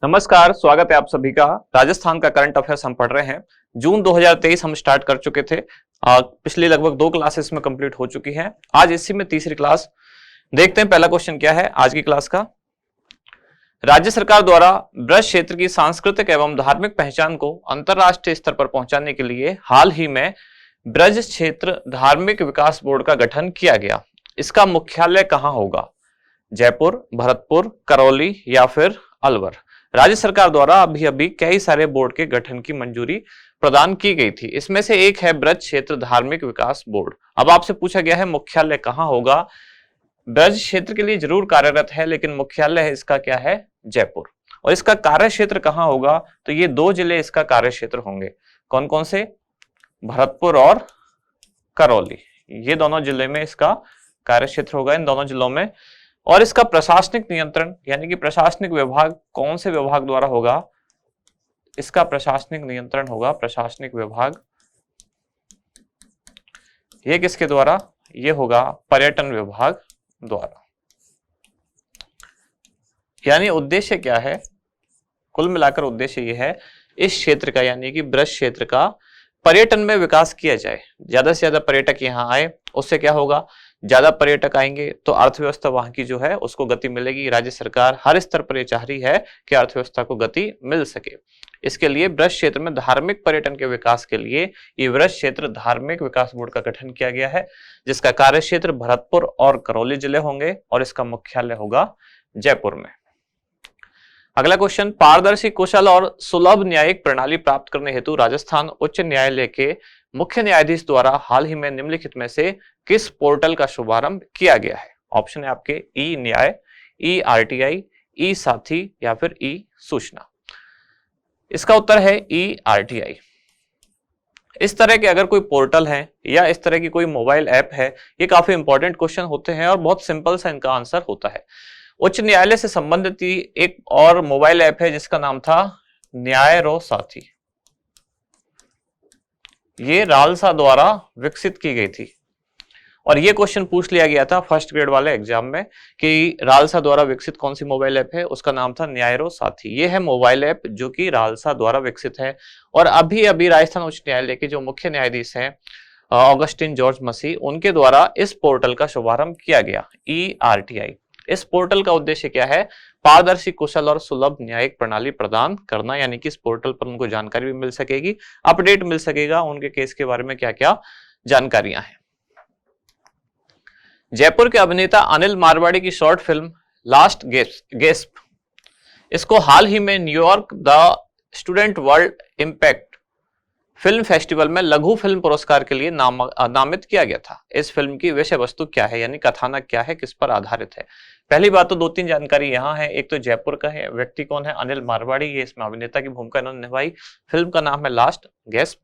नमस्कार, स्वागत है आप सभी का। राजस्थान का करंट अफेयर्स हम पढ़ रहे हैं। जून 2023 हम स्टार्ट कर चुके थे। पिछली लगभग 2 क्लासेस में कंप्लीट हो चुकी हैं। आज इसी में तीसरी क्लास। देखते हैं पहला क्वेश्चन क्या है आज की क्लास का। राज्य सरकार द्वारा ब्रज क्षेत्र की सांस्कृतिक एवं धार्मिक पहचान को अंतरराष्ट्रीय स्तर पर पहुंचाने के लिए हाल ही में ब्रज क्षेत्र धार्मिक विकास बोर्ड का गठन किया गया। इसका मुख्यालय कहां होगा? जयपुर, भरतपुर, करौली या फिर अलवर? राज्य सरकार द्वारा अभी कई सारे बोर्ड के गठन की मंजूरी प्रदान की गई थी। इसमें से एक है ब्रज क्षेत्र धार्मिक विकास बोर्ड। अब आपसे पूछा गया है मुख्यालय कहां होगा। ब्रज क्षेत्र के लिए जरूर कार्यरत है, लेकिन मुख्यालय है इसका क्या है? जयपुर। और इसका कार्य क्षेत्र कहां होगा? तो ये 2 जिले इसका कार्य क्षेत्र होंगे। कौन कौन से? भरतपुर और करौली। ये दोनों जिले में इसका कार्य क्षेत्र होगा, इन दोनों जिलों में। और इसका प्रशासनिक नियंत्रण यानी कि प्रशासनिक विभाग कौन से विभाग द्वारा होगा? इसका प्रशासनिक नियंत्रण होगा प्रशासनिक विभाग। ये किसके द्वारा? ये होगा पर्यटन विभाग द्वारा। यानी उद्देश्य क्या है? कुल मिलाकर उद्देश्य ये है इस क्षेत्र का यानी कि ब्रज क्षेत्र का पर्यटन में विकास किया जाए। ज्यादा से ज्यादा पर्यटक यहाँ आए, उससे क्या होगा? ज्यादा पर्यटक आएंगे तो अर्थव्यवस्था वहां की जो है उसको गति मिलेगी। राज्य सरकार हर स्तर पर यह चाह रही है कि अर्थव्यवस्था को गति मिल सके। इसके लिए ब्रज क्षेत्र में धार्मिक पर्यटन के विकास के लिए ये ब्रज क्षेत्र धार्मिक विकास बोर्ड का गठन किया गया है, जिसका कार्य क्षेत्र भरतपुर और करौली जिले होंगे और इसका मुख्यालय होगा जयपुर में। अगला क्वेश्चन, पारदर्शी, कुशल और सुलभ न्यायिक प्रणाली प्राप्त करने हेतु राजस्थान उच्च न्यायालय के मुख्य न्यायाधीश द्वारा हाल ही में निम्नलिखित में से किस पोर्टल का शुभारंभ किया गया है? ऑप्शन है आपके ई न्याय, ई आरटीआई, ई साथी या फिर ई सूचना। इसका उत्तर है ई आरटीआई। इस तरह के अगर कोई पोर्टल है या इस तरह की कोई मोबाइल ऐप है, ये काफी इंपॉर्टेंट क्वेश्चन होते हैं और बहुत सिंपल सा इनका आंसर होता है। उच्च न्यायालय से संबंधित एक और मोबाइल ऐप है जिसका नाम था न्यायरो साथी। ये रालसा द्वारा विकसित की गई थी और ये क्वेश्चन पूछ लिया गया था फर्स्ट ग्रेड वाले एग्जाम में कि रालसा द्वारा विकसित कौन सी मोबाइल ऐप है। उसका नाम था न्यायरो साथी। ये है मोबाइल ऐप जो कि रालसा द्वारा विकसित है और अभी राजस्थान उच्च न्यायालय के जो मुख्य न्यायाधीश हैं ऑगस्टिन जॉर्ज मसी, उनके द्वारा इस पोर्टल का शुभारंभ किया गया, ई आरटीआई। इस पोर्टल का उद्देश्य क्या है? पारदर्शी, कुशल और सुलभ न्यायिक प्रणाली प्रदान करना, यानी कि इस पोर्टल पर उनको जानकारी भी मिल सकेगी, अपडेट मिल सकेगा उनके केस के बारे में क्या क्या जानकारियां हैं। जयपुर के अभिनेता अनिल मारवाड़ी की शॉर्ट फिल्म लास्ट गेस्प, इसको हाल ही में New York the student world impact film festival में लघु फिल्म पुरस्कार के लिए नामित किया गया था। इस फिल्म की विषय वस्तु क्या है, यानी कथानक क्या है, किस पर आधारित है? पहली बात तो 2-3 जानकारी यहाँ है। एक तो जयपुर का है, व्यक्ति कौन है? अनिल मारवाड़ी, ये इसमें अभिनेता की भूमिका इन्होंने निभाई। फिल्म का नाम है लास्ट गेस्प।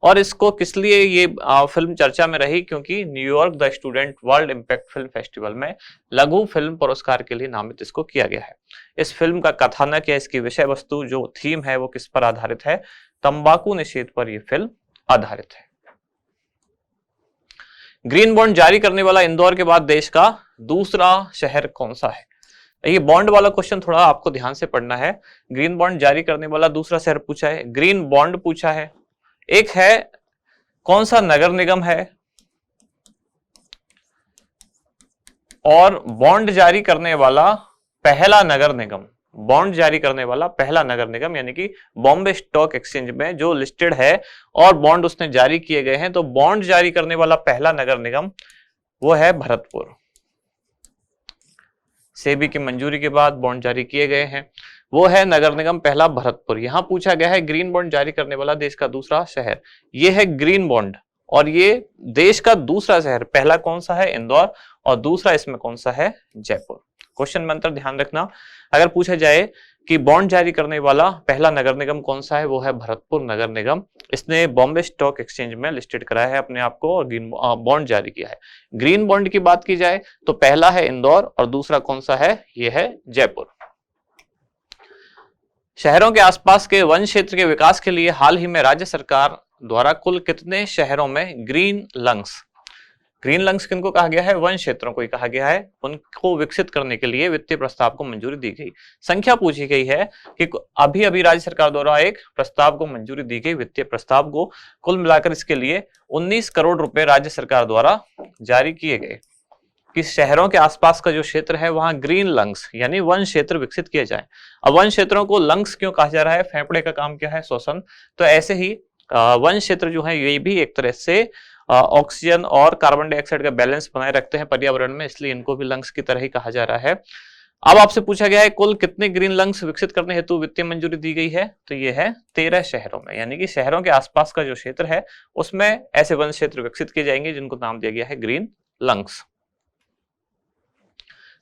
और इसको किस लिए ये फिल्म चर्चा में रही? क्योंकि New York the student world impact film festival में लघु फिल्म पुरस्कार के लिए नामित इसको किया गया है। इस फिल्म का कथानक या इसकी विषय वस्तु जो थीम है वो किस पर आधारित है? तंबाकू निषेध पर यह फिल्म आधारित है। ग्रीन बॉन्ड जारी करने वाला इंदौर के बाद देश का दूसरा शहर कौन सा है? ये बॉन्ड वाला क्वेश्चन थोड़ा आपको ध्यान से पढ़ना है। ग्रीन बॉन्ड जारी करने वाला दूसरा शहर पूछा है, ग्रीन बॉन्ड पूछा है। एक है कौन सा नगर निगम है, और बॉन्ड जारी करने वाला पहला नगर निगम, बॉन्ड जारी करने वाला पहला नगर निगम यानी कि बॉम्बे स्टॉक एक्सचेंज में जो लिस्टेड है और बॉन्ड उसने जारी किए गए हैं, तो बॉन्ड जारी करने वाला पहला नगर निगम वो है भरतपुर। सेबी की मंजूरी के बाद बॉन्ड जारी किए गए हैं, वो है नगर निगम पहला भरतपुर। यहां पूछा गया है ग्रीन बॉन्ड जारी करने वाला देश का दूसरा शहर, ये है ग्रीन बॉन्ड और ये देश का दूसरा शहर। पहला कौन सा है? इंदौर, और दूसरा इसमें कौन सा है? जयपुर। क्वेश्चन में अंतर ध्यान रखना। अगर पूछा जाए कि बॉन्ड जारी करने वाला पहला नगर निगम कौन सा है, वो है भरतपुर नगर निगम। इसने बॉम्बे स्टॉक एक्सचेंज में लिस्टेड कराया है अपने आप को और बॉन्ड जारी किया है। ग्रीन बॉन्ड की बात की जाए तो पहला है इंदौर और दूसरा कौन सा है? ये है जयपुर। शहरों के आसपास के वन क्षेत्र के विकास के लिए हाल ही में राज्य सरकार द्वारा कुल कितने शहरों में ग्रीन लंग्स ग्रीन लंग्स किनको कहा गया है? वन क्षेत्रों को ही कहा गया है। उनको विकसित करने के लिए वित्तीय प्रस्ताव को मंजूरी दी गई। संख्या पूछी गई है कि अभी अभी राज्य सरकार द्वारा एक प्रस्ताव को मंजूरी दी गई, वित्तीय प्रस्ताव को। कुल मिलाकर इसके लिए 19 करोड़ रुपए राज्य सरकार द्वारा जारी किए गए कि शहरों के आसपास का जो क्षेत्र है वहां ग्रीन लंग्स यानी वन क्षेत्र विकसित किए जाए। अब वन क्षेत्रों को लंग्स क्यों कहा जा रहा है? फेफड़े का काम क्या है? श्वसन। तो ऐसे ही वन क्षेत्र जो है ये भी एक तरह से ऑक्सीजन और कार्बन डाइऑक्साइड का बैलेंस बनाए रखते हैं पर्यावरण में, इसलिए इनको भी लंग्स की तरह ही कहा जा रहा है। अब आपसे पूछा गया है कुल कितने ग्रीन लंग्स विकसित करने हेतु वित्तीय मंजूरी दी गई है? तो ये है 13 शहरों में, यानी कि शहरों के आसपास का जो क्षेत्र है उसमें ऐसे वन क्षेत्र विकसित किए जाएंगे जिनको नाम दिया गया है ग्रीन लंग्स।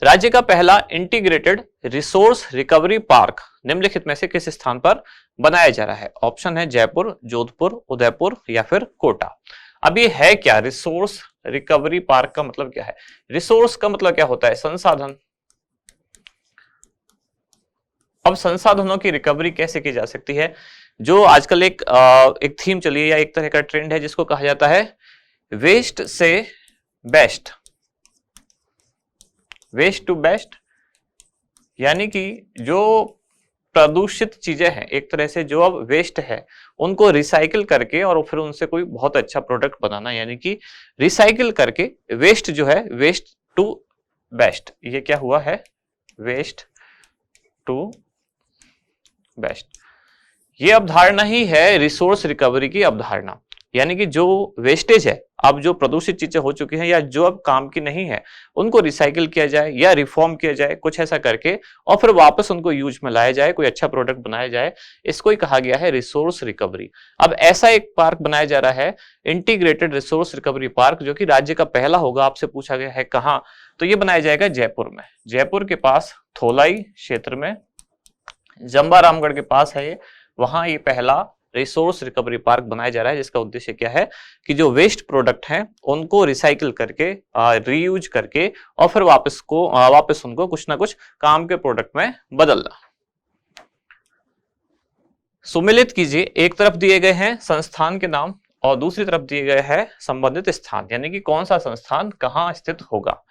राज्य का पहला इंटीग्रेटेड रिसोर्स रिकवरी पार्क निम्नलिखित में से किस स्थान पर बनाया जा रहा है? ऑप्शन है जयपुर, जोधपुर, उदयपुर या फिर कोटा। अब ये है क्या? रिसोर्स रिकवरी पार्क का मतलब क्या है? रिसोर्स का मतलब क्या होता है? संसाधन। अब संसाधनों की रिकवरी कैसे की जा सकती है? जो आजकल एक थीम चली है या एक तरह का ट्रेंड है जिसको कहा जाता है वेस्ट से बेस्ट, वेस्ट टू बेस्ट, यानी कि जो प्रदूषित चीजें हैं एक तरह से जो अब वेस्ट है उनको रिसाइकिल करके और फिर उनसे कोई बहुत अच्छा प्रोडक्ट बनाना, यानी कि रिसाइकिल करके वेस्ट जो है वेस्ट टू बेस्ट, ये क्या हुआ है? Waste to best. ये अवधारणा ही है रिसोर्स रिकवरी की अवधारणा, यानी कि जो वेस्टेज है, अब जो प्रदूषित चीजें हो चुकी हैं या जो अब काम की नहीं है उनको रिसाइकिल किया जाए या रिफॉर्म किया जाए, कुछ ऐसा करके और फिर वापस उनको यूज में लाया जाए, कोई अच्छा प्रोडक्ट बनाया जाए, इसको ही कहा गया है रिसोर्स रिकवरी। अब ऐसा एक पार्क बनाया जा रहा है इंटीग्रेटेड रिसोर्स रिकवरी पार्क, जो कि राज्य का पहला होगा। आपसे पूछा गया है कहाँ, तो ये बनाया जाएगा जयपुर में। जयपुर के पास थोलाई क्षेत्र में, जंबा रामगढ़ के पास है ये, वहां ये पहला रिसोर्स रिकवरी पार्क बनाया जा रहा है, जिसका उद्देश्य क्या है कि जो वेस्ट प्रोडक्ट हैं उनको रिसाइकिल करके रीयूज करके और फिर वापस उनको कुछ ना कुछ काम के प्रोडक्ट में बदलना। सुमिलित कीजिए, एक तरफ दिए गए हैं संस्थान के नाम और दूसरी तरफ दिए गए हैं संबंधित स्थान, यानी कि कौन सा संस्थान कहां स्थित होगा।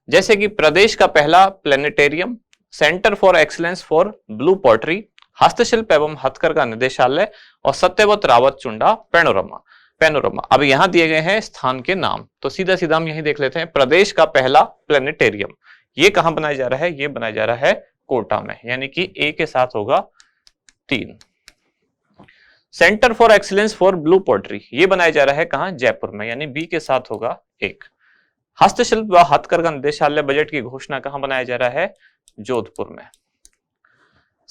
जैसे कि प्रदेश का पहला planetarium, centre for excellence for blue pottery, हस्तशिल्प एवं हथकरघा निदेशालय और सत्यव्रत रावत चुंडा पैनोरमा। अब यहां दिए गए हैं स्थान के नाम, तो सीधा सीधा हम यही देख लेते हैं। प्रदेश का पहला प्लेनेटेरियम ये कहां बनाया जा रहा है? ये बनाया जा रहा है कोटा में, यानी कि ए के साथ होगा 3। Centre for excellence for blue pottery ये बनाया जा रहा है कहां? जयपुर में, यानी बी के साथ होगा 1। हस्तशिल्प व हथकरघा निदेशालय बजट की घोषणा कहां बनाया जा रहा है? जोधपुर में।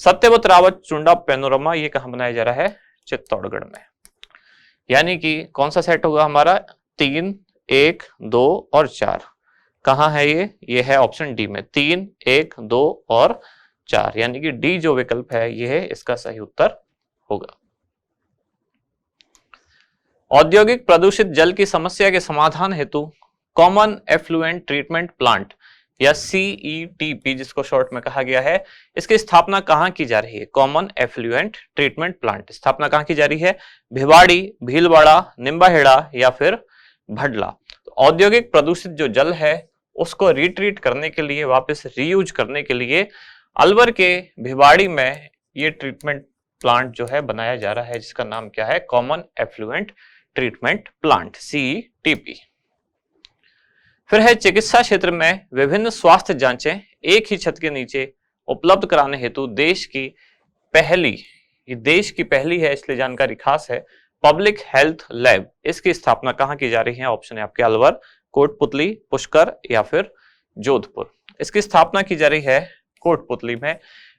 सत्यव्रत रावत चुंडा पैनोरमा ये कहां बनाया जा रहा है? चित्तौड़गढ़ में। यानी कि कौन सा सेट होगा हमारा? 3, 1, 2 और 4। कहां है ये? ये है ऑप्शन डी में, 3, 1, 2 और 4, यानी कि डी जो विकल्प है ये है इसका सही उत्तर होगा। औद्योगिक प्रदूषित जल की समस्या के समाधान हेतु कॉमन एफ्लुएंट ट्रीटमेंट प्लांट या CETP जिसको शॉर्ट में कहा गया है, इसकी स्थापना कहां की जा रही है? कॉमन एफ्लुएंट ट्रीटमेंट प्लांट स्थापना कहां की जा रही है? भिवाड़ी, भीलवाड़ा, निम्बाहेड़ा या फिर भडला। तो औद्योगिक प्रदूषित जो जल है उसको रिट्रीट करने के लिए, वापस रीयूज करने के लिए अलवर के भिवाड़ी में ये ट्रीटमेंट प्लांट जो है बनाया जा रहा है, जिसका नाम क्या है? Common effluent treatment plant CETP। फिर है चिकित्सा क्षेत्र में विभिन्न स्वास्थ्य जांचें एक ही छत के नीचे उपलब्ध कराने हेतु देश की पहली, ये देश की पहली है इसलिए जानकारी खास है, पब्लिक हेल्थ लैब, इसकी स्थापना कहां की जा रही है? ऑप्शन है आपके अलवर, कोटपुतली, पुष्कर या फिर जोधपुर। इसकी स्थापना की जा रही है कोटपुतली में।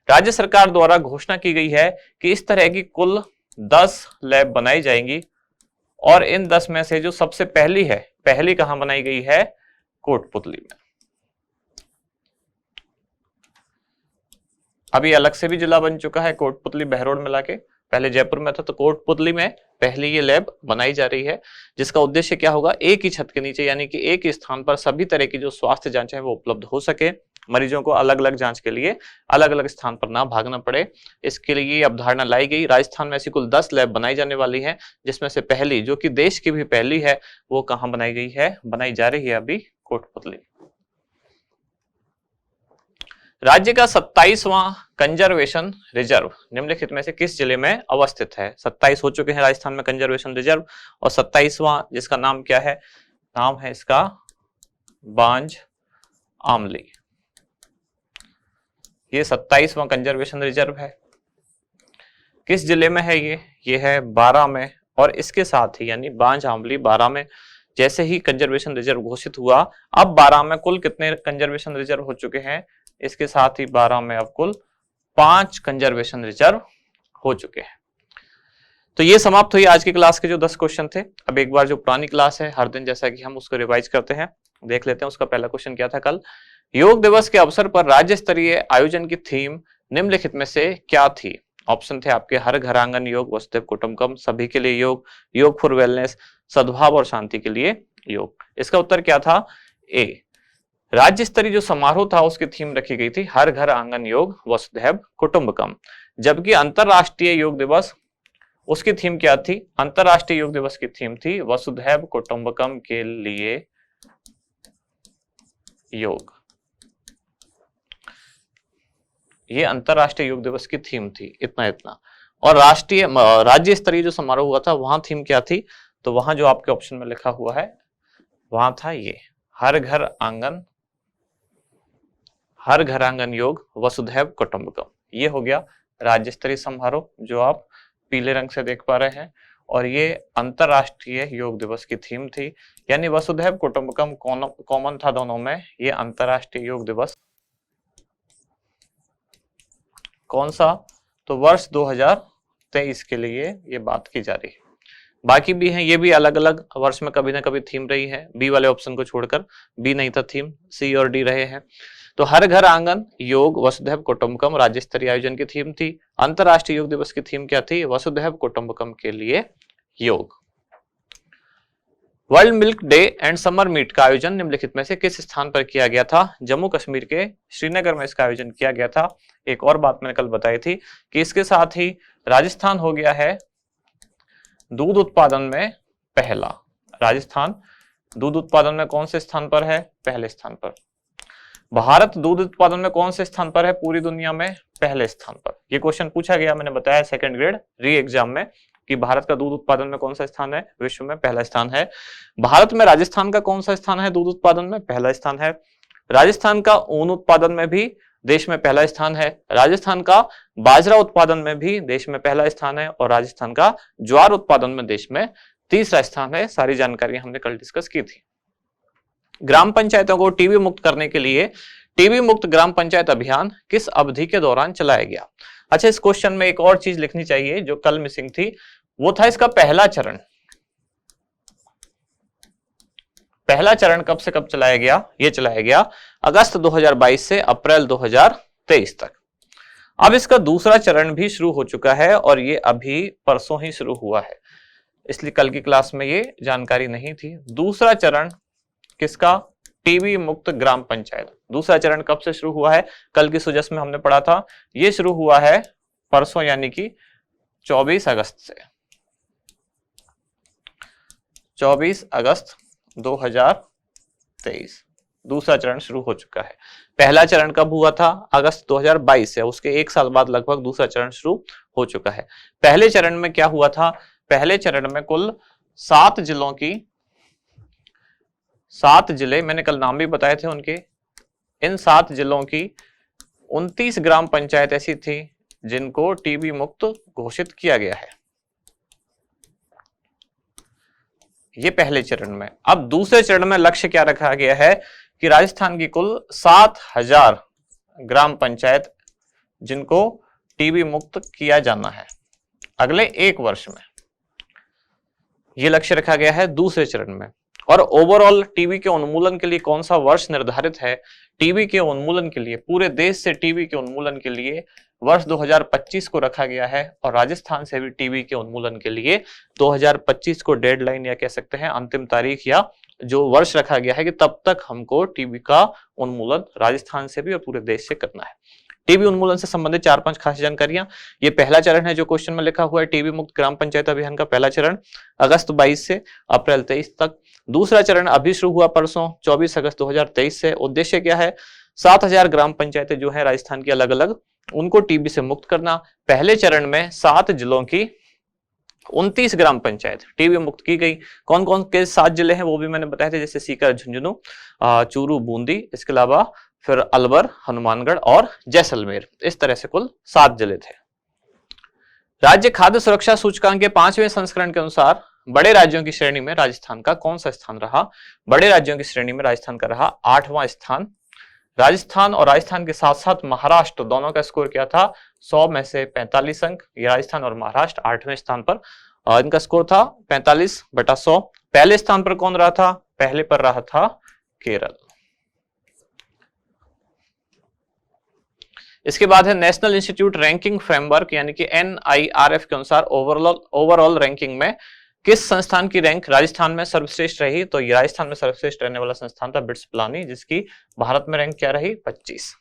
राज्य सरकार द्वारा घोषणा की गई है कि इस तरह की कुल 10 लैब बनाई जाएंगी और इन 10 में से जो सबसे पहली है, पहली कहां बनाई गई है? कोटपुतली में। अभी अलग से भी जिला बन चुका है कोटपुतली, बहरोड मिला के, पहले जयपुर में था, तो कोटपुतली में पहली ये लैब बनाई जा रही है, जिसका उद्देश्य क्या होगा? एक ही छत के नीचे, यानी कि एक ही स्थान पर सभी तरह की जो स्वास्थ्य जांचें हैं वो उपलब्ध हो सके मरीजों को अलग अलग जांच के लिए अलग अलग स्थान पर ना भागना पड़े, इसके लिए ये अवधारणा लाई गई। राजस्थान में ऐसी कुल 10 लैब बनाई जाने वाली है, जिसमें से पहली, जो कि देश की भी पहली है, वो कहां बनाई गई है, बनाई जा रही है अभी कोटपुतली। राज्य का 27वां कंजर्वेशन रिजर्व निम्नलिखित में से किस जिले में अवस्थित है? 27 हो चुके हैं राजस्थान में कंजर्वेशन रिजर्व, और 27वां जिसका नाम क्या है, नाम है इसका बांज आमली। ये 27वां कंजर्वेशन रिजर्व है। किस जिले में है ये है बारां में, और इसके साथ ही यानी बांज आमली बारां में जैसे ही कंजर्वेशन रिजर्व घोषित हुआ, अब बारां में कुल कितने कंजर्वेशन रिजर्व हो चुके हैं, इसके साथ ही बारां में अब कुल 5 कंजर्वेशन रिजर्व हो चुके हैं। तो ये समाप्त हुई आज की क्लास के जो 10 क्वेश्चन थे। अब एक बार जो पुरानी क्लास है हर दिन जैसा कि हम उसको रिवाइज करते हैं, देख लेते हैं। उसका पहला क्वेश्चन क्या था कल, योग दिवस के अवसर पर राज्य स्तरीय आयोजन की थीम निम्नलिखित में से क्या थी? ऑप्शन थे आपके हर घर आंगन योग, वसुधैव कुटुंबकम, सभी के लिए योग, योग फॉर वेलनेस, सद्भाव और शांति के लिए योग। इसका उत्तर क्या था? ए, राज्य स्तरीय जो समारोह था उसकी थीम रखी गई थी हर घर आंगन योग वसुधैव कुटुंबकम। जबकि अंतरराष्ट्रीय योग दिवस, उसकी थीम क्या थी? अंतरराष्ट्रीय योग दिवस की थीम थी वसुधैव कुटुंबकम के लिए योग। ये अंतरराष्ट्रीय योग दिवस की थीम थी, इतना। और राज्य स्तरीय जो समारोह हुआ था वहां थीम क्या थी? तो वहां जो आपके ऑप्शन में लिखा हुआ है वहां था ये हर घर आंगन योग वसुधैव कुटुंबकम। ये हो गया राज्य स्तरीय समारोह जो आप पीले रंग से देख पा रहे हैं, और ये अंतरराष्ट्रीय योग दिवस की थीम थी, यानी वसुधैव कुटुंबकम कॉमन था दोनों में। ये अंतरराष्ट्रीय योग दिवस कौन सा? तो वर्ष 2023 के लिए ये बात की जा रही है। बाकी भी हैं, ये भी अलग अलग वर्ष में कभी ना कभी थीम रही है। बी वाले ऑप्शन को छोड़कर, बी नहीं था थीम, सी और डी रहे हैं। तो हर घर आंगन योग वसुधैव कुटुंबकम राज्य स्तरीय आयोजन की थीम थी। अंतरराष्ट्रीय योग दिवस की थीम क्या थी? वसुधैव कुटुंबकम के लिए योग। World Milk Day and summer meet का आयोजन निम्नलिखित में से किस स्थान पर किया गया था? जम्मू कश्मीर के श्रीनगर में इसका आयोजन किया गया था। एक और बात मैंने कल बताई थी कि इसके साथ ही राजस्थान हो गया है दूध उत्पादन में पहला। राजस्थान दूध उत्पादन में कौन से स्थान पर है? पहले स्थान पर। भारत दूध उत्पादन में कौन से स्थान पर है पूरी दुनिया में? पहले स्थान पर। यह क्वेश्चन पूछा गया, मैंने बताया सेकंड ग्रेड री एग्जाम में कि भारत का दूध उत्पादन में कौन सा स्थान है? विश्व में पहला स्थान है। भारत में राजस्थान का कौन सा स्थान है दूध उत्पादन में? पहला स्थान है। राजस्थान का ऊन उत्पादन में भी देश में पहला स्थान है। राजस्थान का बाजरा उत्पादन में भी देश में पहला स्थान है, और राजस्थान का ज्वार उत्पादन में देश में तीसरा स्थान है। सारी जानकारी हमने कल डिस्कस की थी। ग्राम पंचायतों को टीबी मुक्त करने के लिए टीबी मुक्त ग्राम पंचायत अभियान किस अवधि के दौरान चलाया गया? अच्छा, इस क्वेश्चन में एक और चीज लिखनी चाहिए जो कल मिसिंग थी, वो था इसका पहला चरण। पहला चरण कब से कब चलाया गया? ये चलाया गया अगस्त 2022 से अप्रैल 2023 तक। अब इसका दूसरा चरण भी शुरू हो चुका है, और ये अभी परसों ही शुरू हुआ है, इसलिए कल की क्लास में ये जानकारी नहीं थी। दूसरा चरण किसका? टीबी मुक्त ग्राम पंचायत। दूसरा चरण कब से शुरू हुआ है? कल की सुजस में हमने पढ़ा था, ये शुरू हुआ है परसों यानी कि 24 अगस्त से। 24 अगस्त 2023 दूसरा चरण शुरू हो चुका है। पहला चरण कब हुआ था? अगस्त 2022 से, उसके एक साल बाद लगभग दूसरा चरण शुरू हो चुका है। पहले चरण में क्या हुआ था? पहले चरण में कुल 7 जिलों की 7 जिले, मैंने कल नाम भी बताए थे उनके, इन 7 जिलों की 29 ग्राम पंचायत ऐसी थी जिनको टीबी मुक्त घोषित किया गया है। ये पहले चरण में। अब दूसरे चरण में लक्ष्य क्या रखा गया है कि राजस्थान की कुल 7000 ग्राम पंचायत जिनको टीबी मुक्त किया जाना है अगले 1 वर्ष में, ये लक्ष्य रखा गया है दूसरे चरण में। और ओवरऑल टीबी के उन्मूलन के लिए कौन सा वर्ष निर्धारित है? टीबी के उन्मूलन के लिए, पूरे देश से टीबी के उन्मूलन के लिए वर्ष 2025 को रखा गया है, और राजस्थान से भी टीबी के उन्मूलन के लिए 2025 को डेडलाइन या कह सकते हैं अंतिम तारीख या जो वर्ष रखा गया है कि तब तक हमको टीबी का उन्मूलन राजस्थान से भी और पूरे देश से करना है। टीबी उन्मूलन से संबंधित 4-5 खास जानकारियां। ये पहला चरण है जो क्वेश्चन में लिखा हुआ है, टीबी मुक्त ग्राम पंचायत अभियान का पहला चरण अगस्त 22 से अप्रैल 23 तक। दूसरा चरण अभी शुरू हुआ परसों 24 अगस्त 2023 से। उद्देश्य क्या है? 7000 ग्राम पंचायतें जो है राजस्थान की अलग अलग, उनको टीबी से मुक्त करना। पहले चरण में 7 जिलों की 29 ग्राम पंचायत टीबी मुक्त की गई। कौन कौन के 7 जिले हैं वो भी मैंने बताया था, जैसे सीकर, झुंझुनू, चूरू, बूंदी, इसके अलावा फिर अलवर, हनुमानगढ़ और जैसलमेर। इस तरह से कुल 7 जिले थे। राज्य खाद्य सुरक्षा सूचकांक के 5वें संस्करण के अनुसार बड़े राज्यों की श्रेणी में राजस्थान का कौन सा स्थान रहा? बड़े राज्यों की श्रेणी में राजस्थान का रहा 8वां स्थान। राजस्थान और राजस्थान के साथ साथ महाराष्ट्र दोनों का स्कोर क्या था? 100 में से 45 अंक। ये राजस्थान और महाराष्ट्र 8वें स्थान पर, इनका स्कोर था 45/100। पहले स्थान पर कौन रहा था? पहले पर रहा था केरल। इसके बाद है नेशनल इंस्टीट्यूट रैंकिंग फ्रेमवर्क यानी कि NIRF के अनुसार ओवरऑल रैंकिंग में किस संस्थान की रैंक राजस्थान में सर्वश्रेष्ठ रही? तो ये राजस्थान में सर्वश्रेष्ठ रहने वाला संस्थान था बिट्स पिलानी, जिसकी भारत में रैंक क्या रही? 25।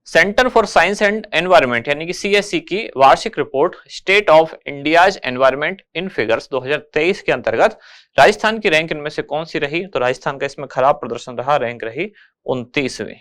Centre for science and environment यानी कि CSE की वार्षिक report state of India's environment in figures 2023 के अंतर्गत राजस्थान की रैंक इनमें से कौन सी रही? तो राजस्थान का इसमें खराब प्रदर्शन रहा, रैंक रही 29वीं।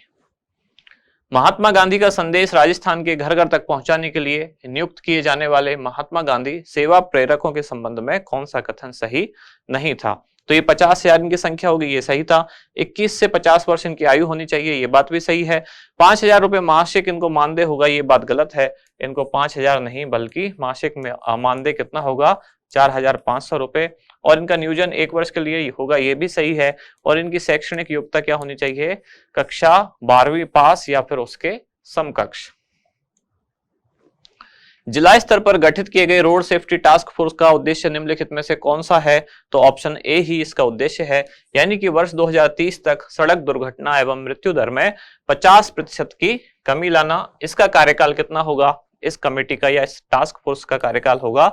महात्मा गांधी का संदेश राजस्थान के घर घर तक पहुंचाने के लिए नियुक्त किए जाने वाले महात्मा गांधी सेवा प्रेरकों के संबंध में कौन सा कथन सही नहीं था? तो ये 50,000 इनकी संख्या होगी, ये सही था। 21 से 50 वर्ष इनकी आयु होनी चाहिए, ये बात भी सही है। 5,000 रुपए मासिक इनको मानदेय होगा, ये बात गलत है। इनको 5,000 नहीं बल्कि मासिक में मानदेय कितना होगा? 4,500 रुपए। और इनका नियोजन 1 वर्ष के लिए होगा, ये भी सही है। और इनकी शैक्षणिक योग्यता क्या होनी चाहिए? कक्षा 12वीं पास या फिर उसके समकक्ष। जिला स्तर पर गठित किए गए रोड सेफ्टी टास्क फोर्स का उद्देश्य निम्नलिखित में से कौन सा है? तो ऑप्शन ए ही इसका उद्देश्य है, यानी कि वर्ष 2030 तक सड़क दुर्घटना एवं मृत्यु दर में 50% की कमी लाना। इसका कार्यकाल कितना होगा? इस कमेटी का या इस टास्क फोर्स का कार्यकाल होगा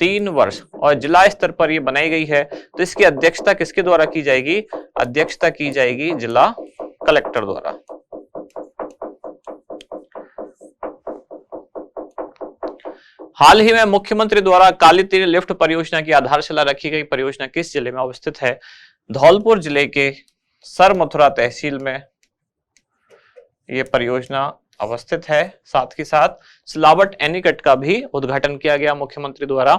3 वर्ष। और जिला स्तर पर यह बनाई गई है, तो इसकी अध्यक्षता किसके द्वारा की जाएगी? अध्यक्षता की जाएगी जिला कलेक्टर द्वारा। हाल ही में मुख्यमंत्री द्वारा काली तीर लिफ्ट परियोजना की आधारशिला रखी गई परियोजना किस जिले में अवस्थित है? धौलपुर जिले के सरमथुरा तहसील में यह परियोजना अवस्थित है। साथ ही साथ सिलावट एनीकट का भी उद्घाटन किया गया मुख्यमंत्री द्वारा।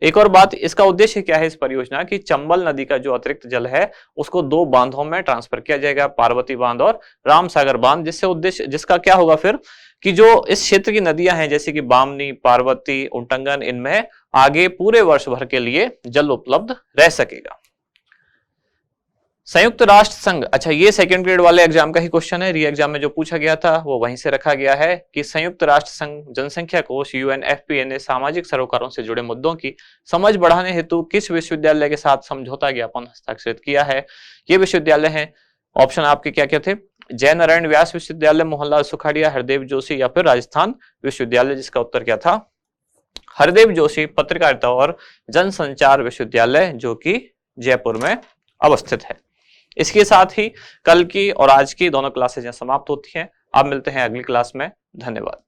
एक और बात, इसका उद्देश्य क्या है इस परियोजना की? चंबल नदी का जो अतिरिक्त जल है उसको 2 बांधों में ट्रांसफर किया जाएगा, पार्वती बांध और रामसागर बांध, जिससे उद्देश्य जिसका क्या होगा फिर कि जो इस क्षेत्र की नदियां हैं जैसे कि बामनी, पार्वती, उटंगन, इनमें आगे पूरे वर्ष भर के लिए जल उपलब्ध रह सकेगा। संयुक्त राष्ट्र संघ, अच्छा ये सेकंड ग्रेड वाले एग्जाम का ही क्वेश्चन है, री एग्जाम में जो पूछा गया था वो वहीं से रखा गया है कि संयुक्त राष्ट्र संघ जनसंख्या कोष UNFPA ने सामाजिक सरोकारों से जुड़े मुद्दों की समझ बढ़ाने हेतु किस विश्वविद्यालय के साथ समझौता ज्ञापन हस्ताक्षरित किया है? ये विश्वविद्यालय हैं, ऑप्शन आपके क्या क्या थे? जय नारायण व्यास विश्वविद्यालय, मोहनलाल सुखाड़िया, हरदेव जोशी या फिर राजस्थान विश्वविद्यालय, जिसका उत्तर क्या था? हरदेव जोशी पत्रकारिता और जनसंचार विश्वविद्यालय, जो कि जयपुर में अवस्थित है। इसके साथ ही कल की और आज की दोनों क्लासेज समाप्त होती हैं। अब मिलते हैं अगली क्लास में। धन्यवाद।